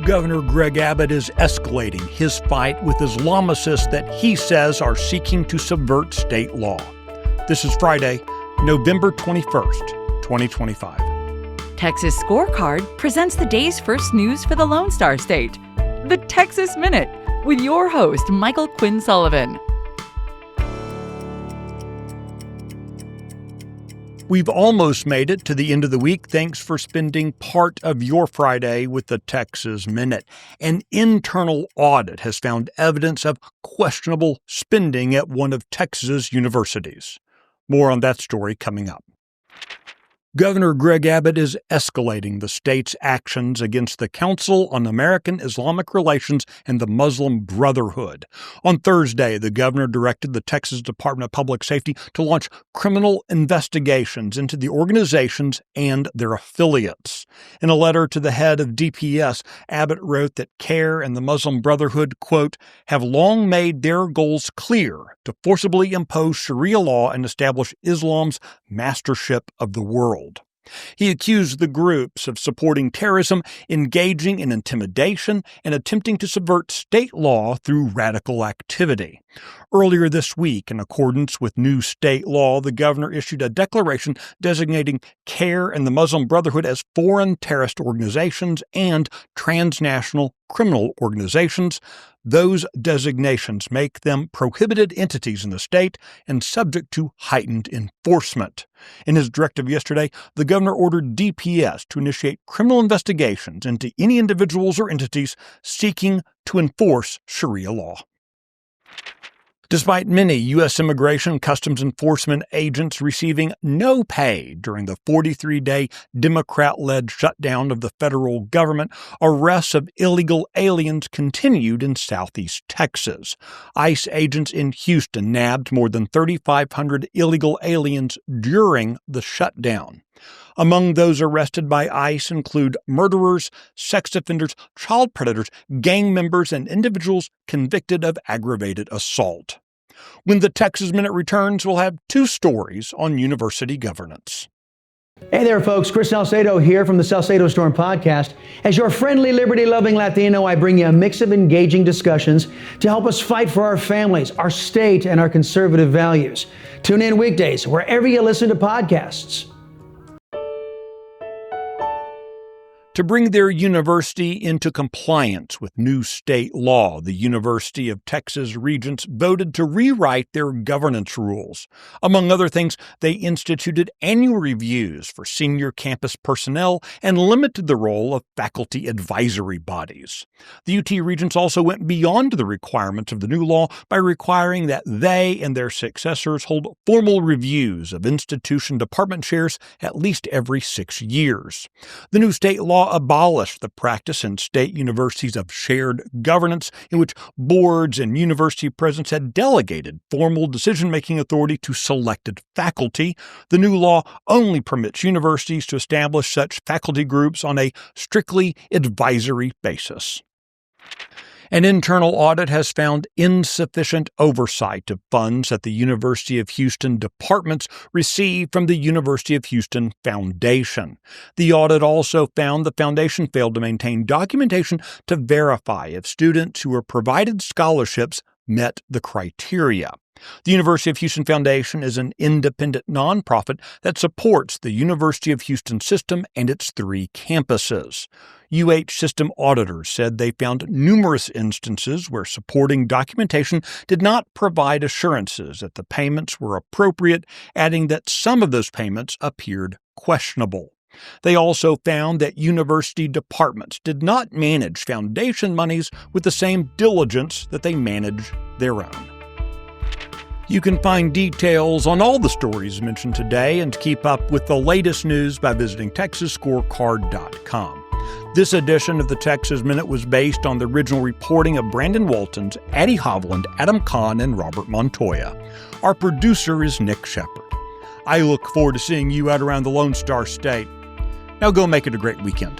Governor Greg Abbott is escalating his fight with Islamicists that he says are seeking to subvert state law. This is Friday, November 21st, 2025. Texas Scorecard presents the day's first news for the Lone Star State. The Texas Minute, with your host, Michael Quinn Sullivan. We've almost made it to the end of the week. Thanks for spending part of your Friday with the Texas Minute. An internal audit has found evidence of questionable spending at one of Texas's universities. More on that story coming up. Governor Greg Abbott is escalating the state's actions against the Council on American Islamic Relations and the Muslim Brotherhood. On Thursday, the governor directed the Texas Department of Public Safety to launch criminal investigations into the organizations and their affiliates. In a letter to the head of DPS, Abbott wrote that CARE and the Muslim Brotherhood, quote, have long made their goals clear to forcibly impose Sharia law and establish Islam's mastership of the world. He accused the groups of supporting terrorism, engaging in intimidation, and attempting to subvert state law through radical activity. Earlier this week, in accordance with new state law, the governor issued a declaration designating CARE and the Muslim Brotherhood as foreign terrorist organizations and transnational criminal organizations. Those designations make them prohibited entities in the state and subject to heightened enforcement. In his directive yesterday, the governor ordered DPS to initiate criminal investigations into any individuals or entities seeking to enforce Sharia law. Despite many U.S. Immigration and Customs Enforcement agents receiving no pay during the 43-day Democrat-led shutdown of the federal government, arrests of illegal aliens continued in southeast Texas. ICE agents in Houston nabbed more than 3,500 illegal aliens during the shutdown. Among those arrested by ICE include murderers, sex offenders, child predators, gang members, and individuals convicted of aggravated assault. When the Texas Minute returns, we'll have two stories on university governance. Hey there, folks. Chris Salcedo here from the Salcedo Storm podcast. As your friendly, liberty-loving Latino, I bring you a mix of engaging discussions to help us fight for our families, our state, and our conservative values. Tune in weekdays wherever you listen to podcasts. To bring their university into compliance with new state law, the University of Texas Regents voted to rewrite their governance rules. Among other things, they instituted annual reviews for senior campus personnel and limited the role of faculty advisory bodies. The UT Regents also went beyond the requirements of the new law by requiring that they and their successors hold formal reviews of institution department chairs at least every 6 years. The new state law abolished the practice in state universities of shared governance, in which boards and university presidents had delegated formal decision-making authority to selected faculty. The new law only permits universities to establish such faculty groups on a strictly advisory basis. An internal audit has found insufficient oversight of funds that the University of Houston departments receive from the University of Houston Foundation. The audit also found the foundation failed to maintain documentation to verify if students who were provided scholarships met the criteria. The University of Houston Foundation is an independent nonprofit that supports the University of Houston system and its 3 campuses. UH system auditors said they found numerous instances where supporting documentation did not provide assurances that the payments were appropriate, adding that some of those payments appeared questionable. They also found that university departments did not manage foundation monies with the same diligence that they manage their own. You can find details on all the stories mentioned today and keep up with the latest news by visiting TexasScorecard.com. This edition of the Texas Minute was based on the original reporting of Brandon Waltons, Addie Hovland, Adam Kahn, and Robert Montoya. Our producer is Nick Shepard. I look forward to seeing you out around the Lone Star State. Now go make it a great weekend.